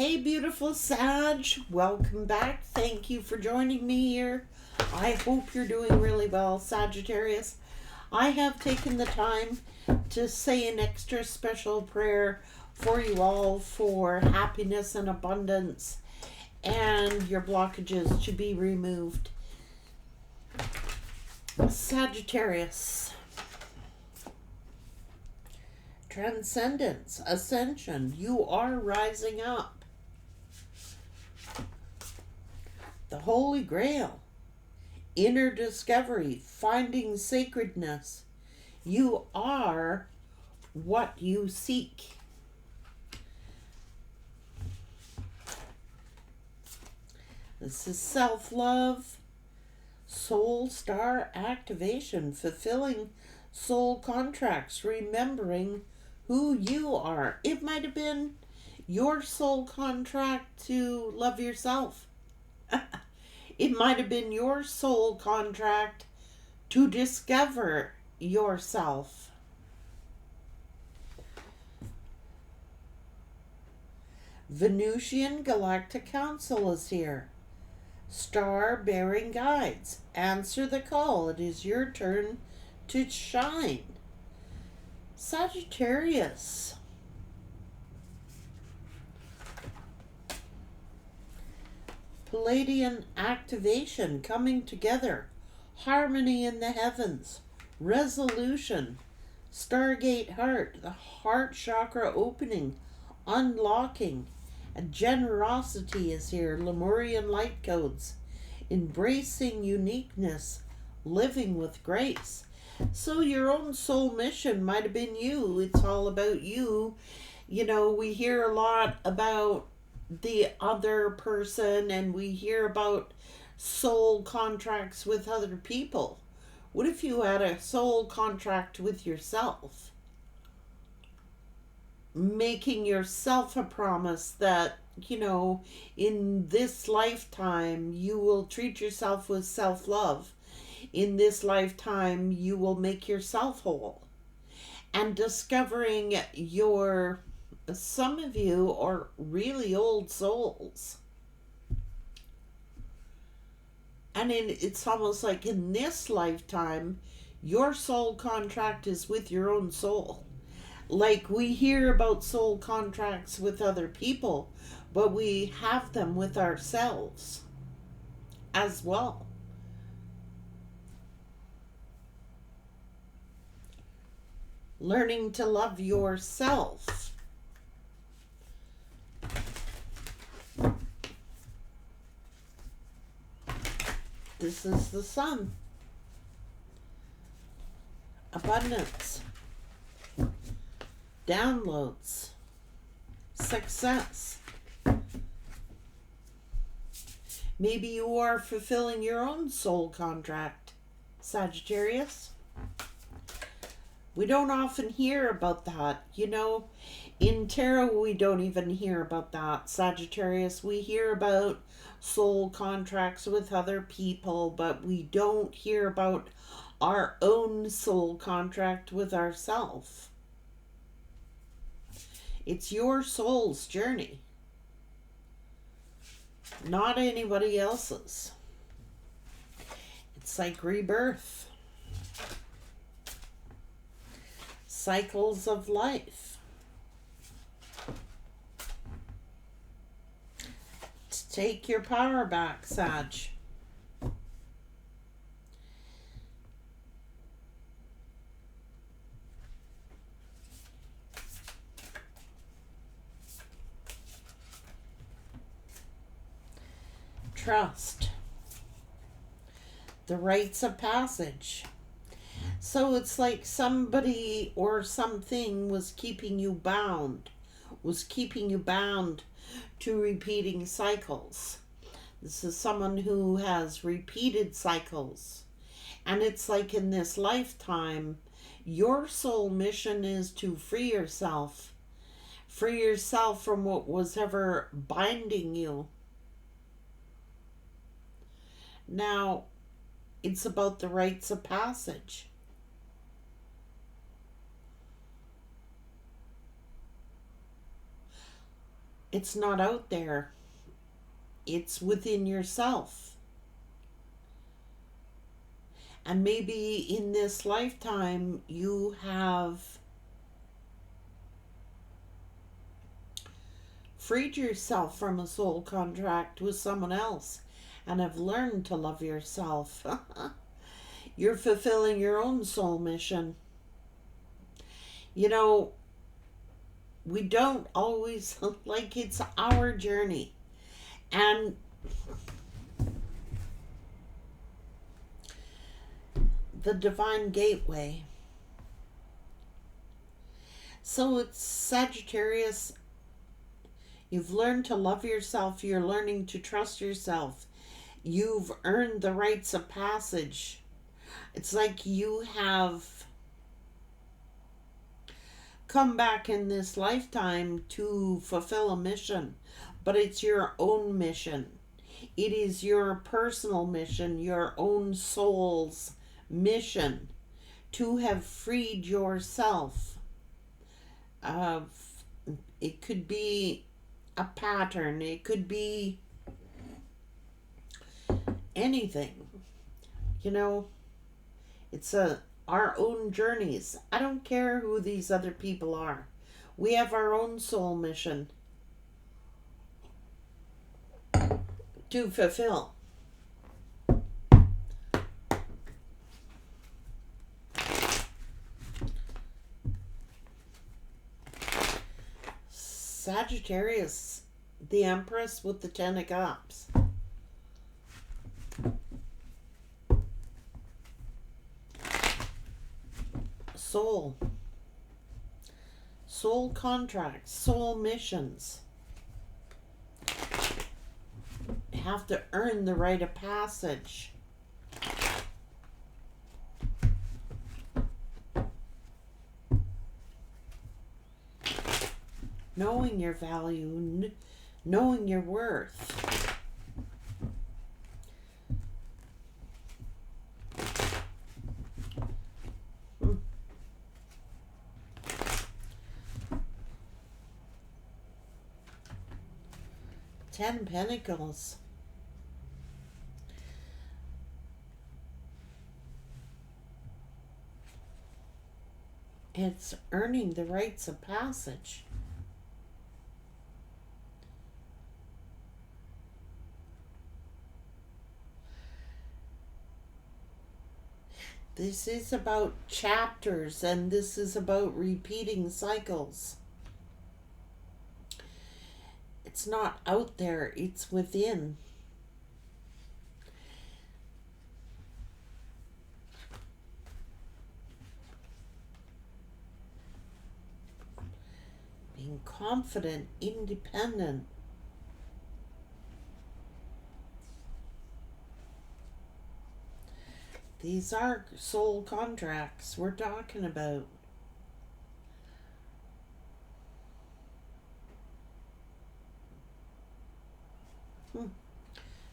Hey, beautiful Sag. Welcome back. Thank you for joining me here. I hope you're doing really well, Sagittarius. I have taken the time to say an extra special prayer for you all for happiness and abundance and your blockages to be removed. Sagittarius. Transcendence, Ascension. You are rising up. The Holy Grail, inner discovery, finding sacredness. You are what you seek. This is self-love, soul star activation, fulfilling soul contracts, remembering who you are. It might have been your soul contract to love yourself. It might have been your soul contract to discover yourself. Venusian Galactic Council is here. Star-bearing guides. Answer the call. It is your turn to shine. Sagittarius. Palladian activation, coming together, harmony in the heavens, resolution, Stargate heart, the heart chakra opening, unlocking, and generosity is here, Lemurian light codes, embracing uniqueness, living with grace. So your own soul mission might have been you. It's all about you. You know, we hear a lot about the other person and we hear about soul contracts with other people. What if you had a soul contract with yourself? Making yourself a promise that, you know, in this lifetime you will treat yourself with self-love. In this lifetime you will make yourself whole. And discovering your, some of you are really old souls. And it's almost like in this lifetime, your soul contract is with your own soul. Like we hear about soul contracts with other people, but we have them with ourselves as well. Learning to love yourself. This is the sun. Abundance. Downloads. Success. Maybe you are fulfilling your own soul contract, Sagittarius. We don't often hear about that. You know, in tarot we don't even hear about that, Sagittarius. We hear about soul contracts with other people, but we don't hear about our own soul contract with ourselves. It's your soul's journey, not anybody else's. It's like rebirth. Cycles of life. Take your power back, Sag. Trust. The rites of passage. So it's like somebody or something was keeping you bound to repeating cycles. This is someone who has repeated cycles. And it's like in this lifetime, your soul mission is to free yourself. Free yourself from what was ever binding you. Now, it's about the rites of passage. It's not out there. It's within yourself. And maybe in this lifetime you have freed yourself from a soul contract with someone else and have learned to love yourself. You're fulfilling your own soul mission. You know, we don't always like it's our journey. And the divine gateway. So it's Sagittarius. You've learned to love yourself. You're learning to trust yourself. You've earned the rites of passage. It's like you have come back in this lifetime to fulfill a mission, but it's your own mission. It is your personal mission, your own soul's mission to have freed yourself. It could be a pattern, it could be anything. You know, it's our own journeys. I don't care who these other people are. We have our own soul mission to fulfill. Sagittarius, the Empress with the Ten of Cups. Soul contracts, soul missions. You have to earn the rite of passage. Knowing your value, knowing your worth. 10 Pentacles. It's earning the rites of passage. This is about chapters, and this is about repeating cycles. It's not out there, it's within. Being confident, independent. These are soul contracts we're talking about.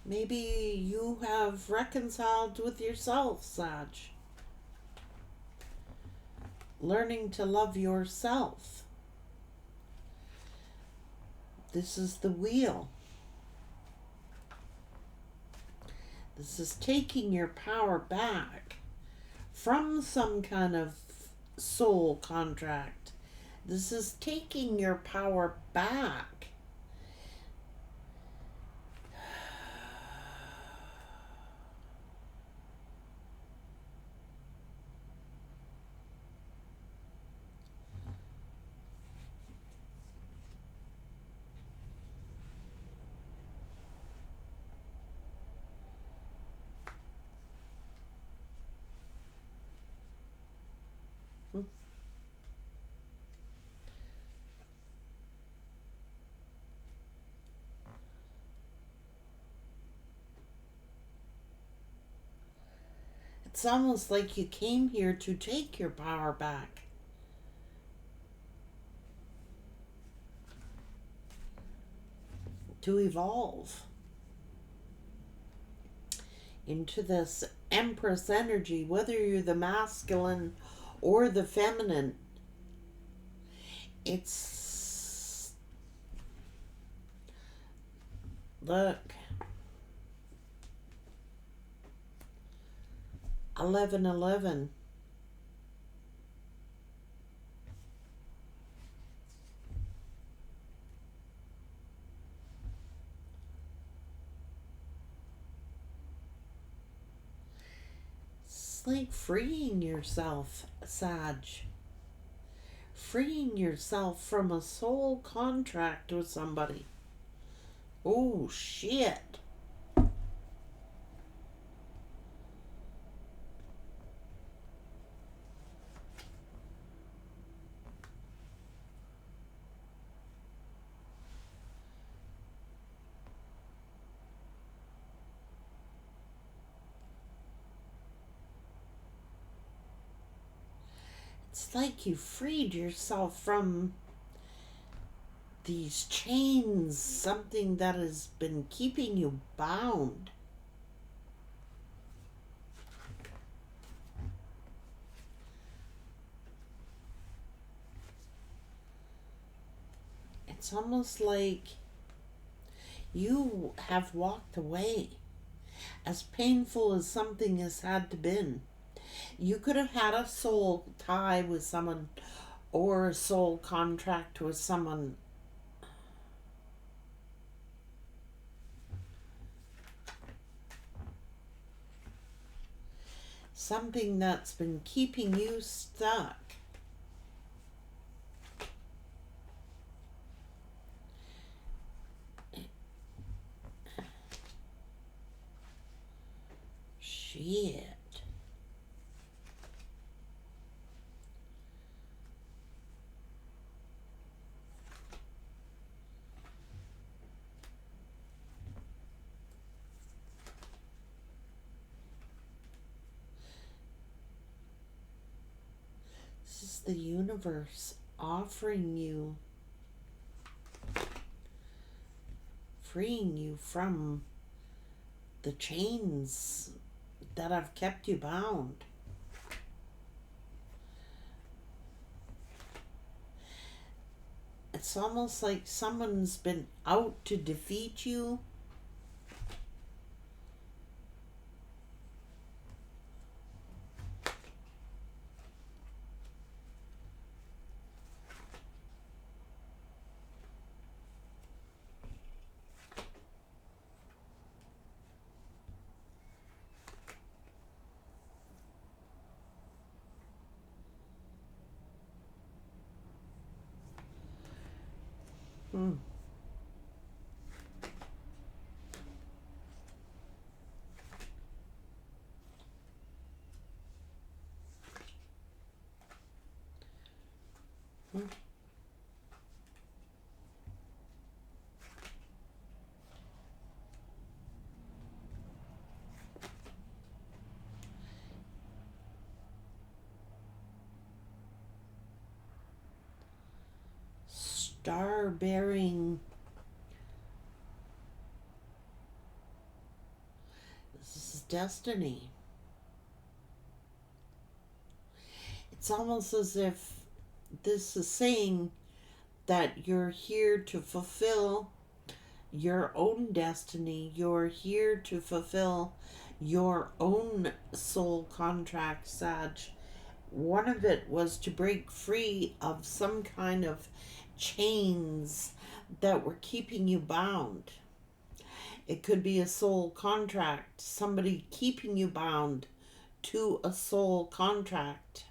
Maybe you have reconciled with yourself, Sag. Learning to love yourself. This is the wheel. This is taking your power back from some kind of soul contract. This is taking your power back. It's almost like you came here to take your power back. To evolve into this Empress energy, whether you're the masculine or the feminine. It's Look. 1111. It's like freeing yourself, Sag. Freeing yourself from a soul contract with somebody. Oh, shit. It's like you freed yourself from these chains, something that has been keeping you bound. It's almost like you have walked away. As painful as something has had to been. You could have had a soul tie with someone or a soul contract with someone. Something that's been keeping you stuck. Shit. This is the universe offering you, freeing you from the chains that have kept you bound. It's almost like someone's been out to defeat you. Hmm. Hmm. Star bearing. This is destiny. It's almost as if this is saying that you're here to fulfill your own destiny. You're here to fulfill your own soul contract, Sag. One of it was to break free of some kind of chains that were keeping you bound. It could be a soul contract, somebody keeping you bound to a soul contract.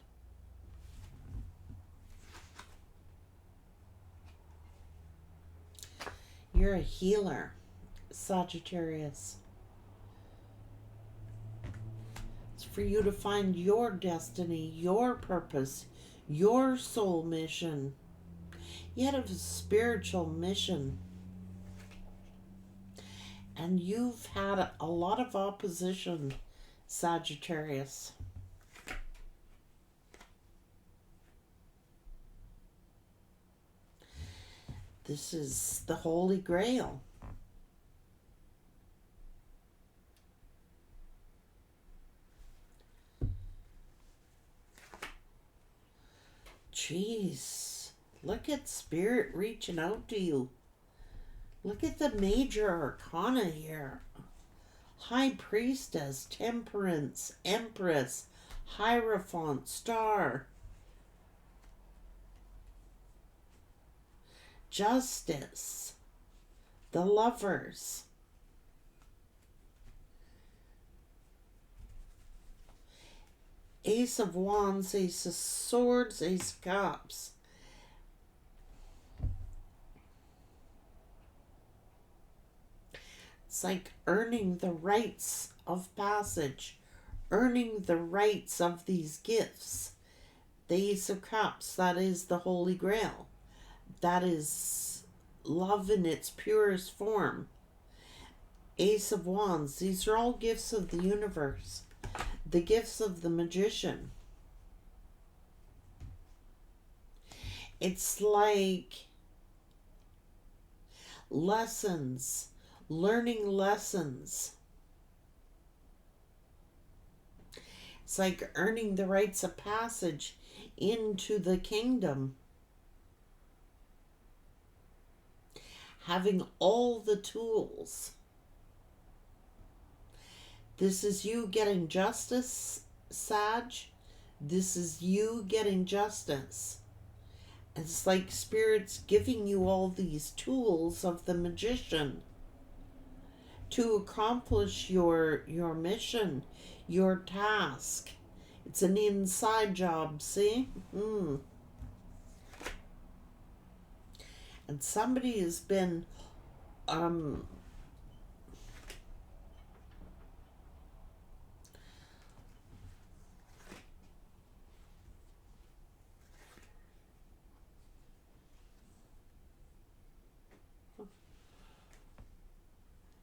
You're a healer, Sagittarius. It's for you to find your destiny, your purpose, your soul mission. You have a spiritual mission. And you've had a lot of opposition, Sagittarius. This is the Holy Grail. Jeez, look at Spirit reaching out to you. Look at the major arcana here. High Priestess, Temperance, Empress, Hierophant, Star, Justice, the Lovers, Ace of Wands, Ace of Swords, Ace of Cups. It's like earning the rights of passage, earning the rights of these gifts. The Ace of Cups, that is the Holy Grail. That is love in its purest form. Ace of Wands, these are all gifts of the universe. The gifts of the magician. It's like lessons, learning lessons. It's like earning the rights of passage into the kingdom. Having all the tools. This is you getting justice, Sag. This is you getting justice. It's like Spirit's giving you all these tools of the magician to accomplish your mission, your task. It's an inside job, see? And somebody has been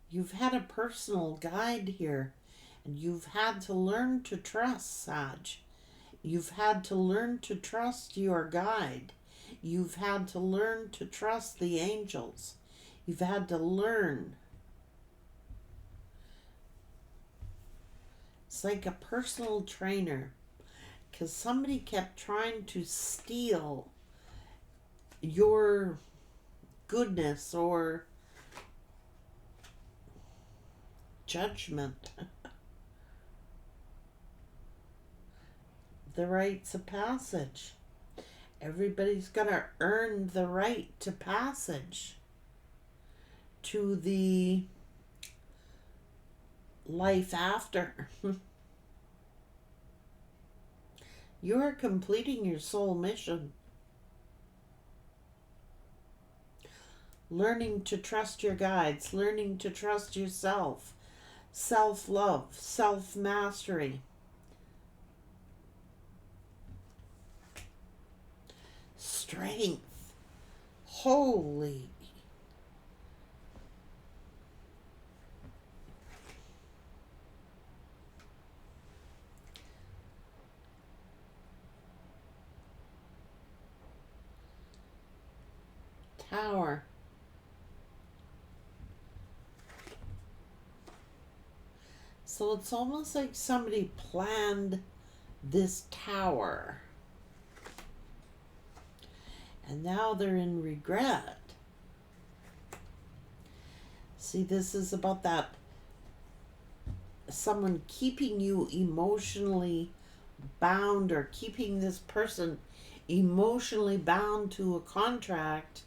you've had a personal guide here, and you've had to learn to trust, Sag. You've had to learn to trust your guide. You've had to learn to trust the angels. You've had to learn. It's like a personal trainer, because somebody kept trying to steal your goodness or judgment. The rites of passage. Everybody's got to earn the right to passage to the life after. You're completing your soul mission. Learning to trust your guides, learning to trust yourself, self-love, self-mastery. Strength. Holy. Tower. So it's almost like somebody planned this tower. And now they're in regret. See, this is about that someone keeping you emotionally bound, or keeping this person emotionally bound to a contract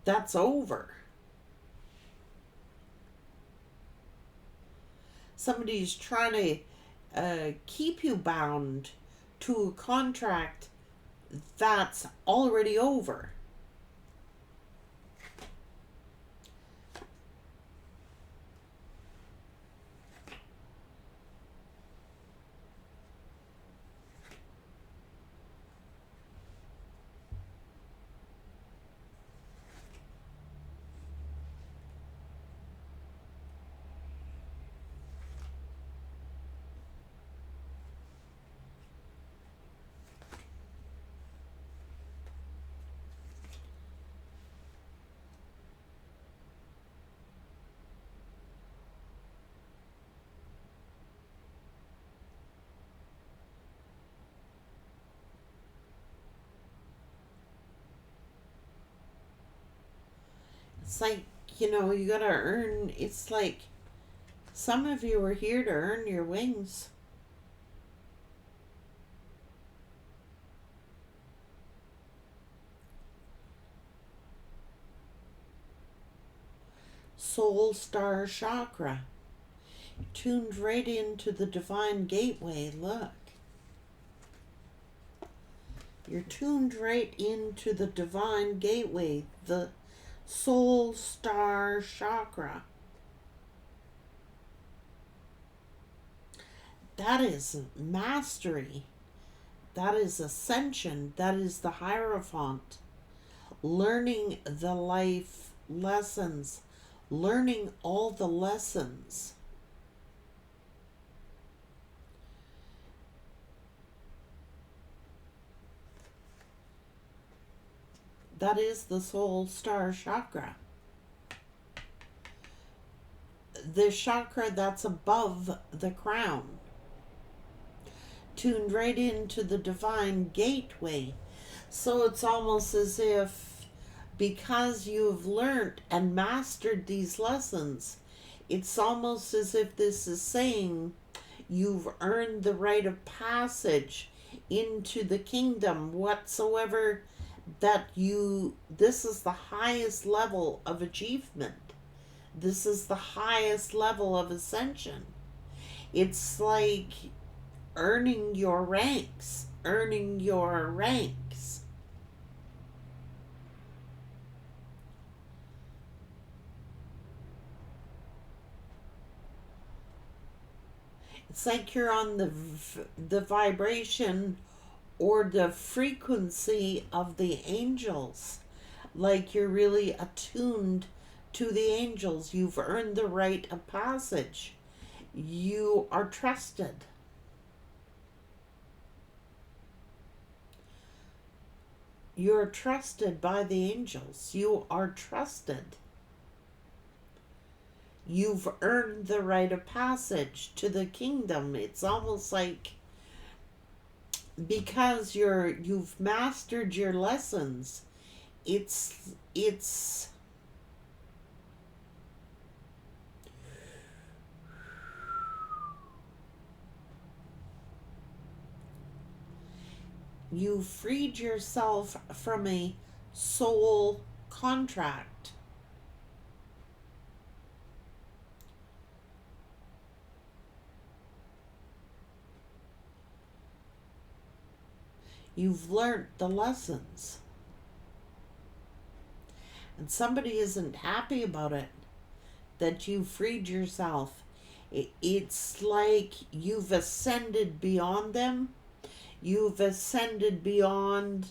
that's over. Somebody's trying to keep you bound to a contract that's already over. It's like you know, you gotta earn, it's like some of you are here to earn your wings. Soul star chakra. Tuned right into the divine gateway. Look. You're tuned right into the divine gateway. The soul star chakra. That is mastery. That is ascension. That is the Hierophant. Learning the life lessons. Learning all the lessons. That is the soul star chakra. The chakra that's above the crown. Tuned right into the divine gateway. So it's almost as if, because you've learned and mastered these lessons, it's almost as if this is saying you've earned the rite of passage into the kingdom whatsoever that you, this is the highest level of achievement. This is the highest level of ascension. It's like earning your ranks, earning your ranks. It's like you're on the vibration or the frequency of the angels. Like you're really attuned to the angels. You've earned the rite of passage. You are trusted. You're trusted by the angels. You are trusted. You've earned the rite of passage to the kingdom. It's almost like, because you've mastered your lessons, it's you freed yourself from a soul contract. You've learned the lessons. And somebody isn't happy about it, that you freed yourself. It's like you've ascended beyond them. You've ascended beyond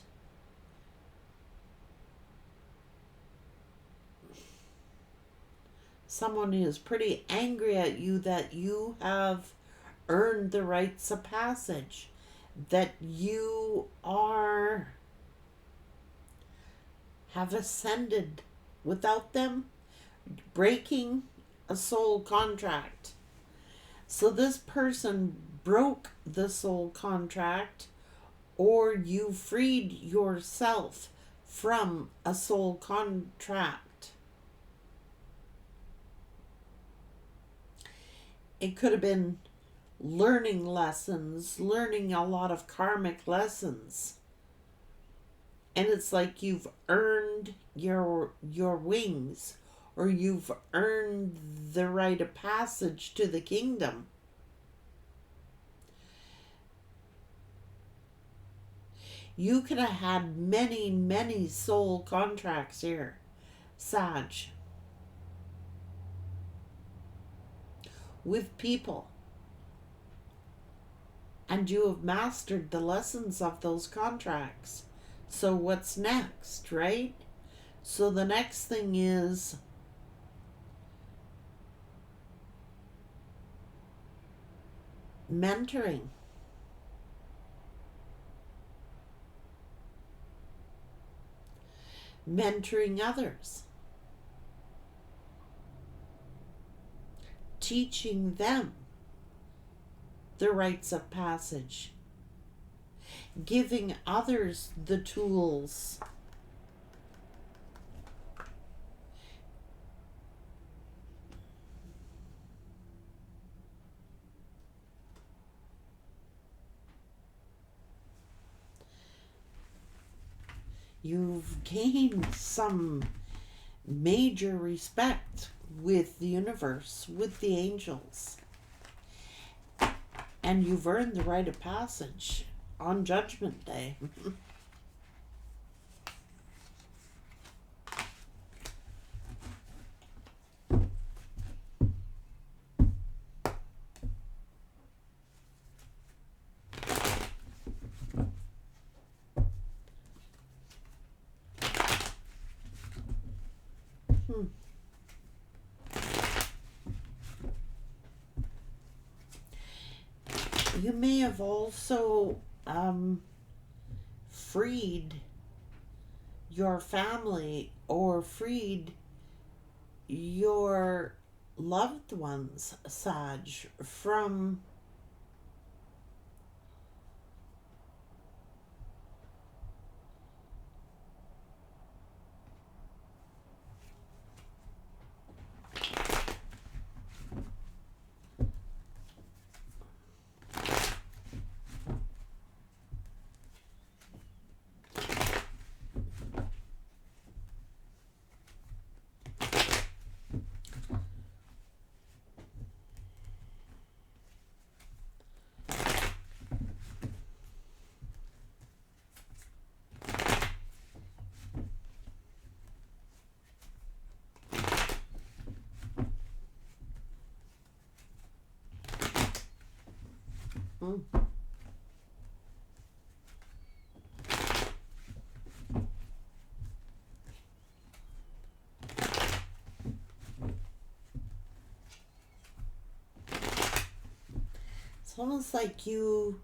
someone who is pretty angry at you that you have earned the rites of passage, that you have ascended without them, breaking a soul contract. So this person broke the soul contract, or you freed yourself from a soul contract. It could have been learning lessons, learning a lot of karmic lessons. And it's like you've earned your wings, or you've earned the rite of passage to the kingdom. You could have had many, many soul contracts here, Sag, with people. And you have mastered the lessons of those contracts. So what's next, right? So the next thing is mentoring. Mentoring others. Teaching them the rites of passage. Giving others the tools. You've gained some major respect with the universe, with the angels. And you've earned the rite of passage on Judgment Day. You may have also freed your family or freed your loved ones, Sag, from it's almost like you,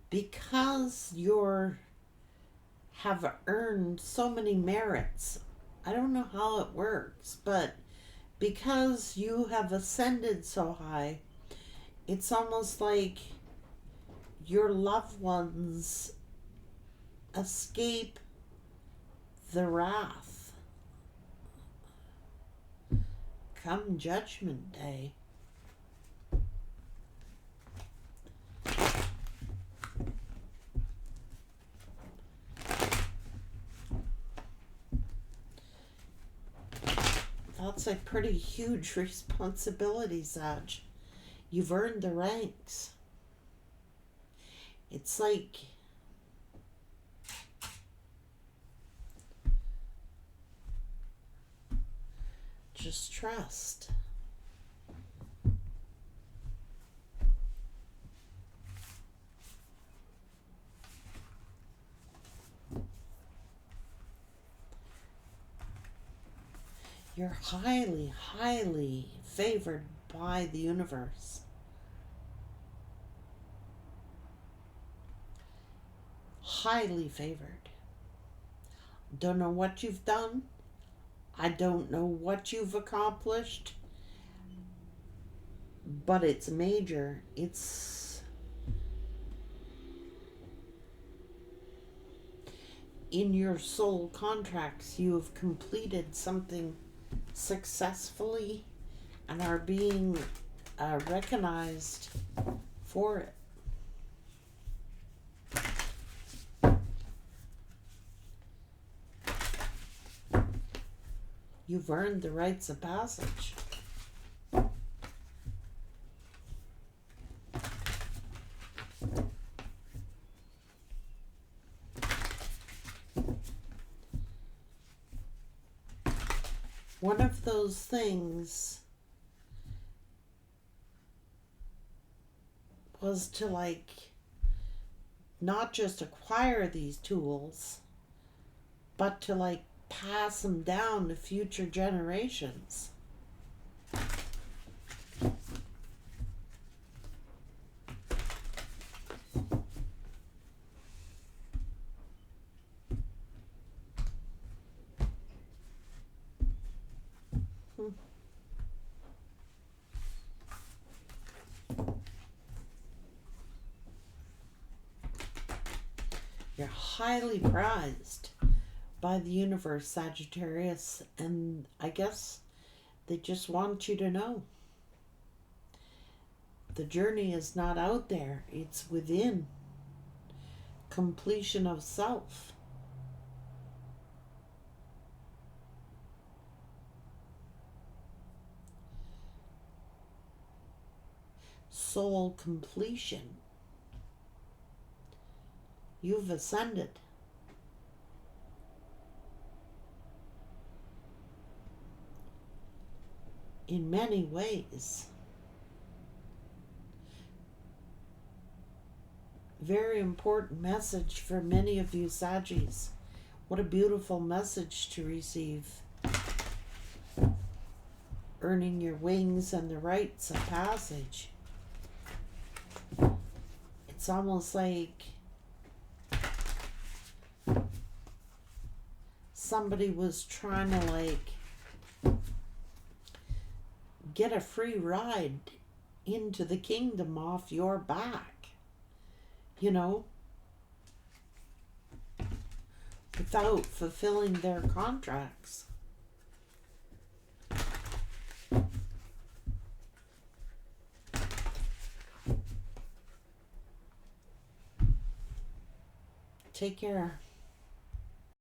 because you're have earned so many merits. I don't know how it works, but because you have ascended so high, it's almost like your loved ones escape the wrath come Judgment Day. That's a pretty huge responsibility, Sag. You've earned the ranks. It's like just trust. You're highly, highly favored by the universe. Highly favored. Don't know what you've done. I don't know what you've accomplished. But it's major. It's in your soul contracts. You have completed something successfully and are being recognized for it. You've earned the rites of passage. One of those things was to not just acquire these tools, but to pass them down to future generations. You're highly prized by the universe, Sagittarius, and I guess they just want you to know. The journey is not out there, it's within. Completion of self. soul completion. You've ascended. In many ways. Very important message for many of you Saggies. What a beautiful message to receive. Earning your wings and the rites of passage. It's almost like somebody was trying to get a free ride into the kingdom off your back, without fulfilling their contracts. Take care.